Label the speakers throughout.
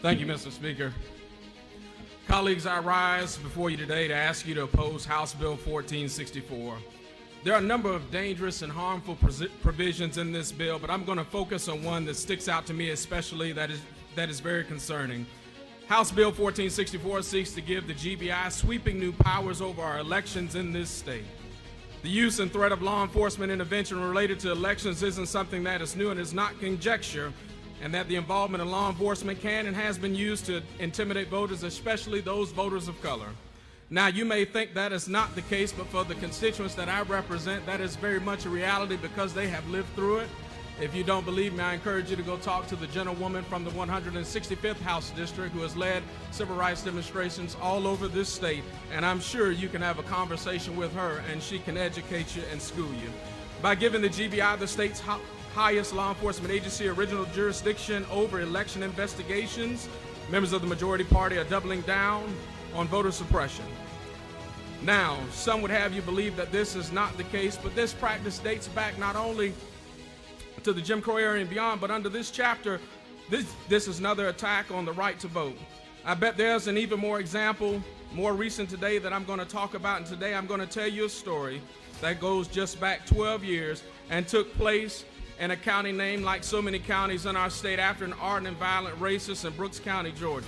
Speaker 1: Thank you, Mr. Speaker. Colleagues, I rise before you today to ask you to oppose House Bill 1464. There are a number of dangerous and harmful provisions in this bill, but I'm going to focus on one that sticks out to me especially that is very concerning. House Bill 1464 seeks to give the GBI sweeping new powers over our elections in this state. The use and threat of law enforcement intervention related to elections isn't something that is new and is not conjecture, and that the involvement of law enforcement can and has been used to intimidate voters, especially those voters of color. Now, you may think that is not the case, but for the constituents that I represent, that is very much a reality because they have lived through it. If you don't believe me, I encourage you to go talk to the gentlewoman from the 165th House District who has led civil rights demonstrations all over this state, and I'm sure you can have a conversation with her and she can educate you and school you. By giving the GBI, the state's highest law enforcement agency, original jurisdiction over election investigations, members of the majority party are doubling down on voter suppression. Now, some would have you believe that this is not the case, but this practice dates back not only to the Jim Crow era and beyond, but under this chapter, this is another attack on the right to vote. I bet there's an even more example, more recent today that I'm going to talk about, and today I'm going to tell you a story that goes just back 12 years and took place in a county named, like so many counties in our state, after an ardent and violent racist in Brooks County, Georgia.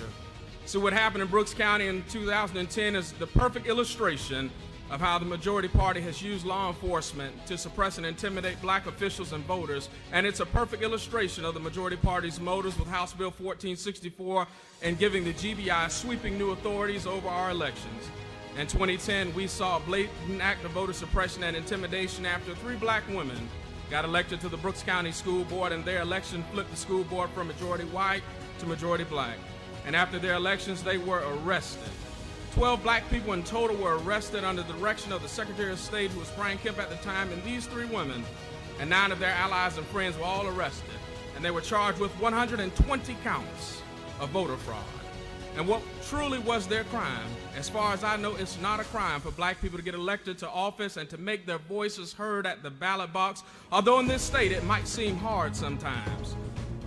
Speaker 1: So what happened in Brooks County in 2010 is the perfect illustration of how the majority party has used law enforcement to suppress and intimidate black officials and voters, and it's a perfect illustration of the majority party's motives with House Bill 1464 and giving the GBI sweeping new authorities over our elections. In 2010, we saw a blatant act of voter suppression and intimidation after 3 black women got elected to the Brooks County School Board, and their election flipped the school board from majority white to majority black. And after their elections, they were arrested. 12 black people in total were arrested under the direction of the Secretary of State, who was Brian Kemp at the time, and these 3 women and 9 of their allies and friends were all arrested, and they were charged with 120 counts of voter fraud. And what truly was their crime? As far as I know, it's not a crime for black people to get elected to office and to make their voices heard at the ballot box, although in this state it might seem hard sometimes.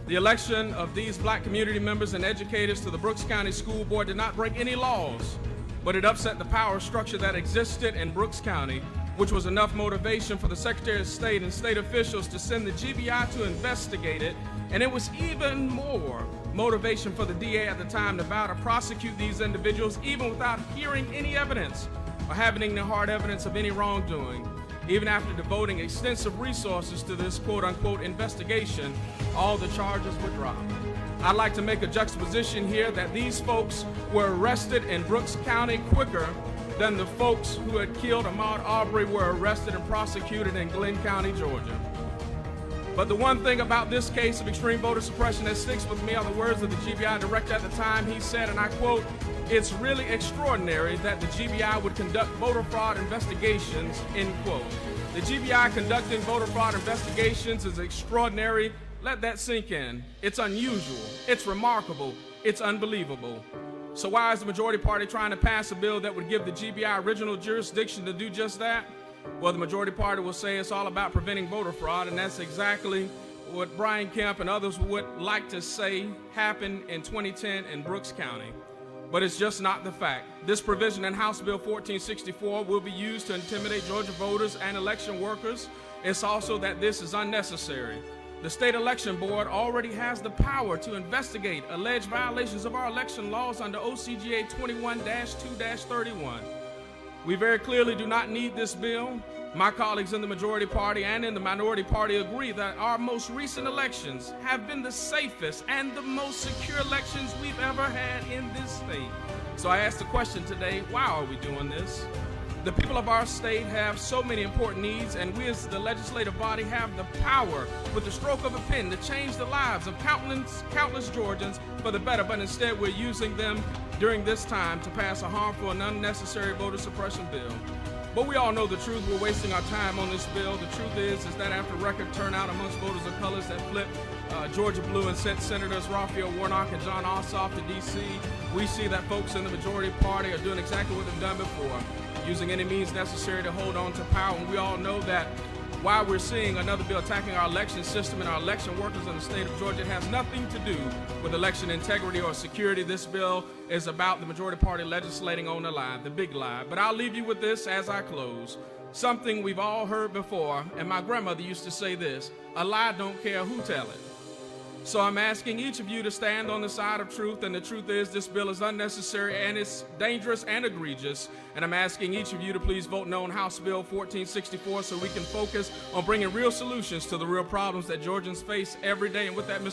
Speaker 1: The election of these black community members and educators to the Brooks County School Board did not break any laws, but it upset the power structure that existed in Brooks County, which was enough motivation for the Secretary of State and state officials to send the GBI to investigate it, and it was even more motivation for the DA at the time to vow to prosecute these individuals even without hearing any evidence or having any hard evidence of any wrongdoing. Even after devoting extensive resources to this quote-unquote investigation, all the charges were dropped. I'd like to make a juxtaposition here that these folks were arrested in Brooks County quicker than the folks who had killed Ahmaud Arbery were arrested and prosecuted in Glenn County, Georgia. But the one thing about this case of extreme voter suppression that sticks with me are the words of the GBI director at the time. He said, and I quote, "It's really extraordinary that the GBI would conduct voter fraud investigations," end quote. The GBI conducting voter fraud investigations is extraordinary. Let that sink in. It's unusual, it's remarkable, it's unbelievable. So why is the majority party trying to pass a bill that would give the GBI original jurisdiction to do just that? Well, the majority party will say it's all about preventing voter fraud, and that's exactly what Brian Kemp and others would like to say happened in 2010 in Brooks County. But it's just not the fact. This provision in House Bill 1464 will be used to intimidate Georgia voters and election workers. It's also that this is unnecessary. The State Election Board already has the power to investigate alleged violations of our election laws under OCGA 21-2-31. We very clearly do not need this bill. My colleagues in the majority party and in the minority party agree that our most recent elections have been the safest and the most secure elections we've ever had in this state. So I ask the question today, why are we doing this? The people of our state have so many important needs, and we as the legislative body have the power with the stroke of a pen to change the lives of countless Georgians for the better, but instead we're using them during this time to pass a harmful and unnecessary voter suppression bill. But we all know the truth. We're wasting our time on this bill. The truth is that after record turnout amongst voters of colors that flipped Georgia blue and sent Senators Raphael Warnock and John Ossoff to D.C., we see that folks in the majority party are doing exactly what they've done before, using any means necessary to hold on to power. And we all know that why we're seeing another bill attacking our election system and our election workers in the state of Georgia. It has nothing to do with election integrity or security. This bill is about the majority party legislating on the lie, the big lie. But I'll leave you with this as I close. Something we've all heard before, and my grandmother used to say this: a lie don't care who tell it. So I'm asking each of you to stand on the side of truth, and the truth is this bill is unnecessary and it's dangerous and egregious. And I'm asking each of you to please vote no on House Bill 1464 so we can focus on bringing real solutions to the real problems that Georgians face every day. And with that, Mr.